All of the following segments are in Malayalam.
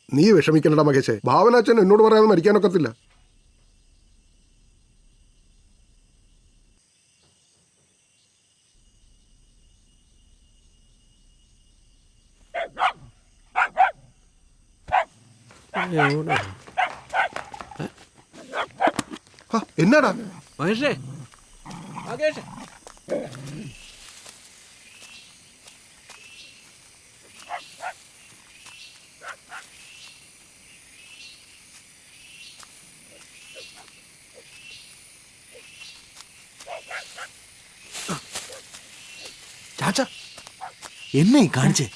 നീ വിഷമിക്കണ്ടടാ മകേശേ. ഭാവനാച്ചൻ എന്നോട് പറയാതെ മരിക്കാനൊക്കത്തില്ല. എന്നാടാ മഹേഷേ, മഹേഷേ, ചാച്ച എന്നെ കാണിച്ചേ.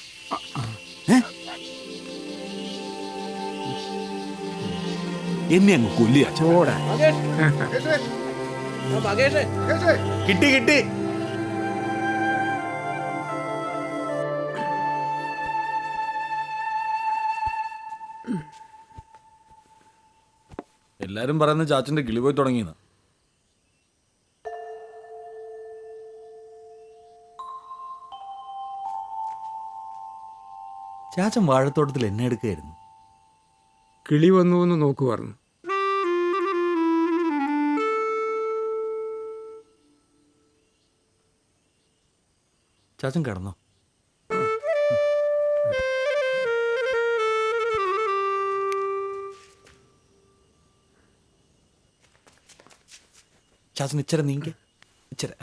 എന്നെ അങ്ങ് കൊല്ലിയ. മഹേഷേ, കിട്ടി കിട്ടി. എല്ലാരും പറയുന്ന ചാച്ചന്റെ കിളി പോയി തുടങ്ങിയെന്ന്. ചാച്ചൻ വാഴത്തോട്ടത്തിൽ എന്നെ എടുക്കുകയായിരുന്നു. കിളി വന്നു എന്ന് നോക്കുമായിരുന്നു. ചാച്ചൻ കിടന്നോ? ചാച്ചൻ ഇച്ചിരി നീങ്ങി ഇച്ചിരി.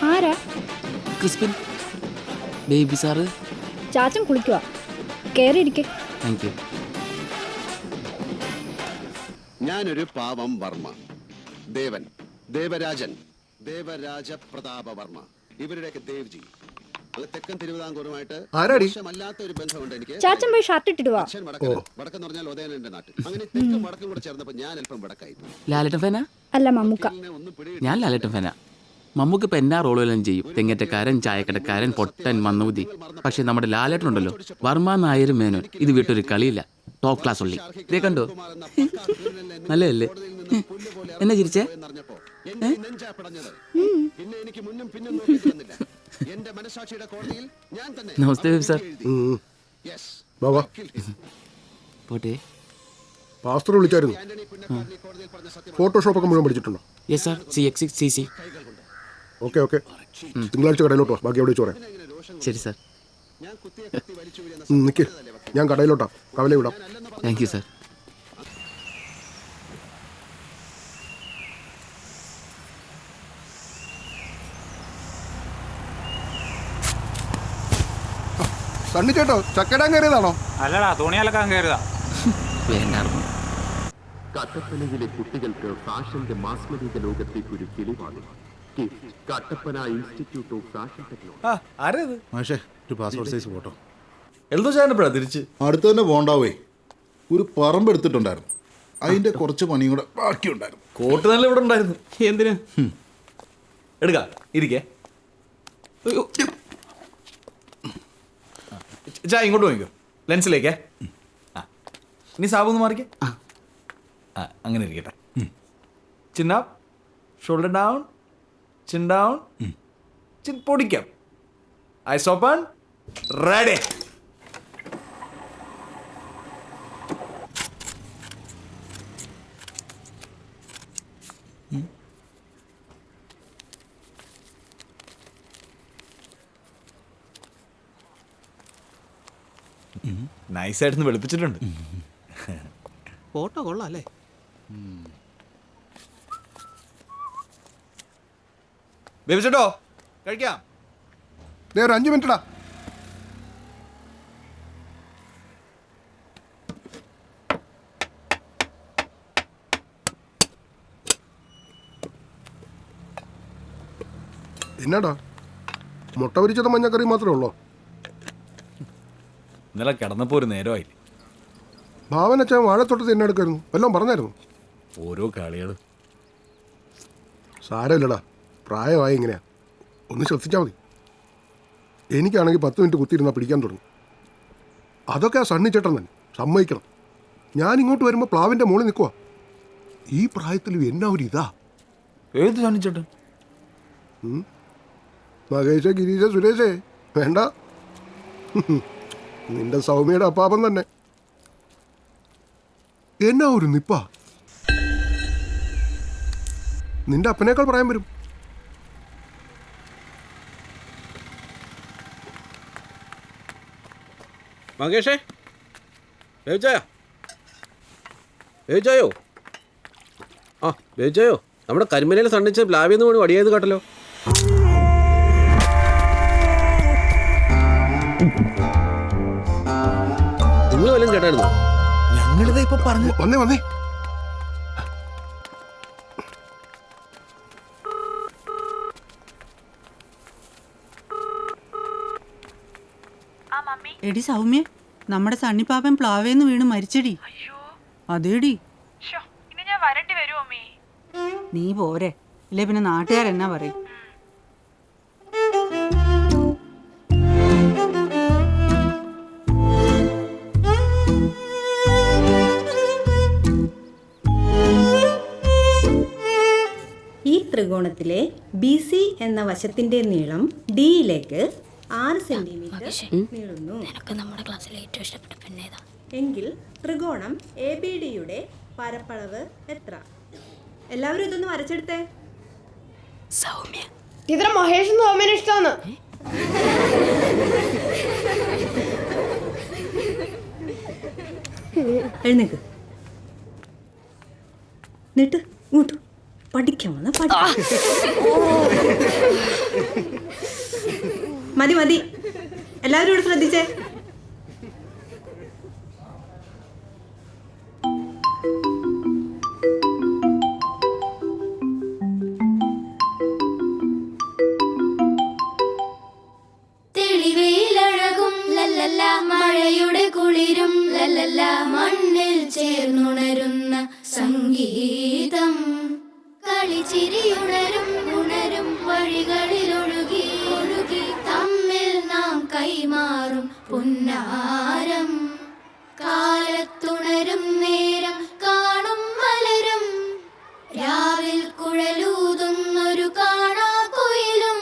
ആരാ? ക്രിസ്പിൻ ബേബി സാറ്. ചാച്ചൻ കുളിക്കുക. കേറിയിരിക്കെ. Thank you. ഞാനൊരു പാവം വർമ്മ. ദേവൻ, ദേവരാജൻ, ദേവരാജ പ്രതാപ വർമ്മ, ഇവരുടെയൊക്കെ ദേവ്ജി. തെക്കൻ തിരുവിതാംകൂറുമായിട്ട് മോശമല്ലാത്ത ഒരു ബന്ധമുണ്ട് എനിക്ക്. ചാച്ചൻ പോയി ഷർട്ട് ഇട്ടിടുവാ. വടക്കെന്ന് പറഞ്ഞാൽ ഉദയനന്റെ നാട്ടിൽ. അങ്ങനെ തെക്കും വടക്കും കൂടെ ചേർന്നപ്പോ ഞാൻ അല്പം വടക്കായി. ലാലേട്ടൻ ഫാനാ? അല്ല, മമ്മൂക്ക. ഞാൻ ലാലേട്ടൻ ഫാനാ. മമ്മൂക്ക് ഇപ്പം എന്നാ റോളെല്ലാം ചെയ്യും. തെങ്ങറ്റക്കാരൻ, ചായക്കടക്കാരൻ, പൊട്ടൻ, മന്നൂതി. പക്ഷെ നമ്മുടെ ലാലേട്ടൻ ഉണ്ടല്ലോ, വർമ്മ നായരും മേനോൻ, ഇത് വിട്ടൊരു കളിയില്ല. ടോപ്പ് ക്ലാസ് ഉള്ളി. ഇതേ കണ്ടോ? നല്ലതല്ലേ? എന്നാ ചിരിച്ചേ? നമസ്തേ ബേബി സാർ. പോട്ടെ. പാസ്റ്റർ വിളിച്ചായിരുന്നു. ഫോട്ടോഷോപ്പൊക്കെ മുഴുവൻ പഠിച്ചിട്ടുണ്ടോ? Yes sir. CX6CC. Okay okay. തിങ്കളാഴ്ച കടയിലോട്ട് വാ. ബാക്കി എവിടെ വെച്ച് പറയാം. ശരി സാർ. നിൽക്ക്, ഞാൻ കടയിലോട്ടാ. കവല വിടാം. Thank you sir. സണ്ണി ചേട്ടോ, ചക്കടാൻ കയറിയതാണോ? അല്ലടാ, തുണിയലക്കാൻ കയറിയതാ. വേണ്ടായിരുന്നു. കട്ടപ്പനയിലെ കുട്ടികൾക്ക് ഫാഷന്റെ മാസ്മരിക ലോകത്തേക്ക് ഒരു കിളിവാണ്. Kattappana institute of fashion technology. മാഷേ, ഒരു പാസ്പോർട്ട് സൈസ് ഫോട്ടോ. എൽദോ ചായപ്പോഴാ തിരിച്ച് അടുത്ത് തന്നെ പോണ്ടാവേ. ഒരു പറമ്പ് എടുത്തിട്ടുണ്ടായിരുന്നു, അതിന്റെ കുറച്ച് പണിയും കൂടെ ബാക്കിയുണ്ടായിരുന്നു. കോട്ട് നല്ല ഇവിടെ ഉണ്ടായിരുന്നു. എന്തിനാ? എടുക്കാം, ഇരിക്കേ. ചായ ഇങ്ങോട്ട് വാങ്ങിക്കോ, ലെൻസിലേക്കേ. ഇനി സാബൊന്ന് മാറിക്കേ. അങ്ങനെ ഇരിക്കട്ടെ. Chin up, shoulder down, chin down, chin പൊടിക്കാം. Eyes open, ready. നൈസായിട്ടൊന്ന് വെളുപ്പിച്ചിട്ടുണ്ട്. ഫോട്ടോ കൊള്ളാം അല്ലേ? ബേബിച്ചേട്ടോ, കഴിക്കാം. ഒരു 5 മിനിറ്റടാ. എന്നാടാ, മുട്ട പൊരിച്ചത് മഞ്ഞക്കറി മാത്രമേ ഉള്ളോ? ഇന്നലെ കിടന്നപ്പോൾ ഒരു നേരമായില്ലേ. ഭാവനച്ചാൻ വാഴത്തോട്ടത്തിൽ എന്നെ എടുക്കായിരുന്നു. വല്ലതും പറഞ്ഞായിരുന്നു? ഓരോ കളികൾ. സാരമില്ലടാ, പ്രായമായി ഇങ്ങനെയാ. ഒന്ന് ശ്രദ്ധിച്ചാൽ മതി. എനിക്കാണെങ്കിൽ 10 മിനിറ്റ് കുത്തിയിരുന്നാൽ പിടിക്കാൻ തുടങ്ങും. അതൊക്കെ ആ സണ്ണി ചേട്ടൻ തന്നെ സമ്മതിക്കണം. ഞാൻ ഇങ്ങോട്ട് വരുമ്പോൾ പ്ലാവിൻ്റെ മുകളിൽ നിൽക്കുക. ഈ പ്രായത്തിൽ എന്നാ ഒരു ഇതാ. ഏത് സണ്ണിച്ചേട്ടൻ? മഹേഷ്, ഗിരീഷ്, സുരേഷേ വേണ്ട. നിന്റെ സൗമ്യയുടെ അപ്പാപ്പൻ തന്നെ. എന്നാ ഒരു നിപ്പ. നിന്റെ അപ്പനേക്കാൾ പ്രായം വരും. മകേഷേ, വേവിച്ചായോ? ആ വേവിച്ചായോ? നമ്മുടെ കരിമലയിൽ സണ്ണിച്ച് പ്ലാവിന്ന് പോയി വടിയായത് കേട്ടല്ലോ. നിങ്ങൾ വല്ലതും കേട്ടായിരുന്നോ? ഞങ്ങളിതാ ഇപ്പൊ പറഞ്ഞു. വന്നേ വന്നേ. എടി സൗമ്യ, നമ്മുടെ സണ്ണിപ്പാപ്പൻ പ്ലാവേന്ന് വീണ് മരിച്ചടി. അതേടി. നീ പോരെ, ഇല്ലേ പിന്നെ നാട്ടുകാരെന്നാ പറയും. ഈ ത്രികോണത്തിലെ ബി സി എന്ന വശത്തിന്റെ നീളം ഡിയിലേക്ക് 6 സെന്റിമീറ്റർ നീളുന്നു. എങ്കിൽ ത്രികോണം എ ബി ഡിയുടെ പരപ്പളവ് എത്ര? എല്ലാവരും ഇതൊന്ന് വരച്ചെടുത്തേ. ടീച്ചർ മഹേഷ് സൗമ്യന് ഇഷ്ടമാണ്. എഴുന്നേക്ക്, എന്നിട്ട് ഇങ്ങോട്ട് പഠിക്കാൻ വന്ന മതി മതി, എല്ലാവരും ഇവിടെ ശ്രദ്ധിച്ചേ. തെളിവയിലഴകും ലല്ലല്ല, മഴയുടെ കുളിരും ലല്ലല്ല, മണ്ണിൽ ചേർന്നുണരുന്ന സംഗീതം. കളിച്ചിരിയുണരും ഉണരും വഴികളിൽ ഒഴുകി ഒഴുകി തമ്മിൽ നാം കൈമാറും പുന്നാരം. കാലത്തുണരും നേരം കാണും മലരും, രാവിൽ കുഴലൂതുന്നൊരു കാണാക്കുയിലും.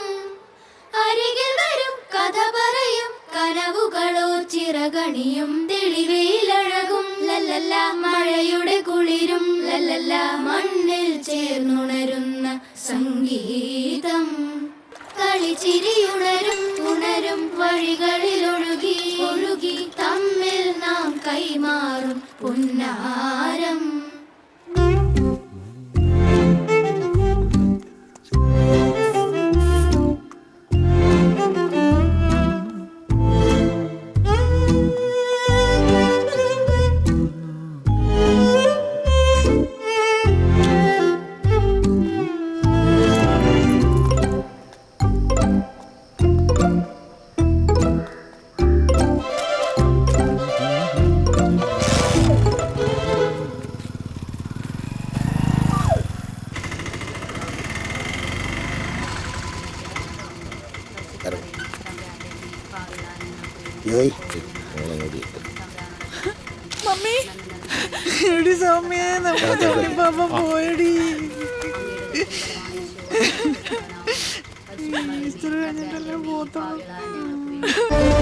അരികിൽ വരും കഥ പറയും കനവുകളോ ചിറകണിയും. തെളിവയിലഴകും ലല്ലല്ല, മഴയുടെ കുളിരും ലല്ലല്ല, മണ്ണിൽ ചേർന്നുണരുന്ന സംഗീതം. കളിച്ചിരിയുണരും ഉണരും വഴികളിൽ ഒഴുകി ഒഴുകി തമ്മിൽ നാം കൈമാറും പുന്നാരം. മമ്മി, എടി സൗമ്യ, നമ്മുടെ സണ്ണിപ്പാപ്പൻ പോയടി. ഈസ്റ്റർ കഴിഞ്ഞിട്ടല്ലേ പോത്തുള്ളൂ.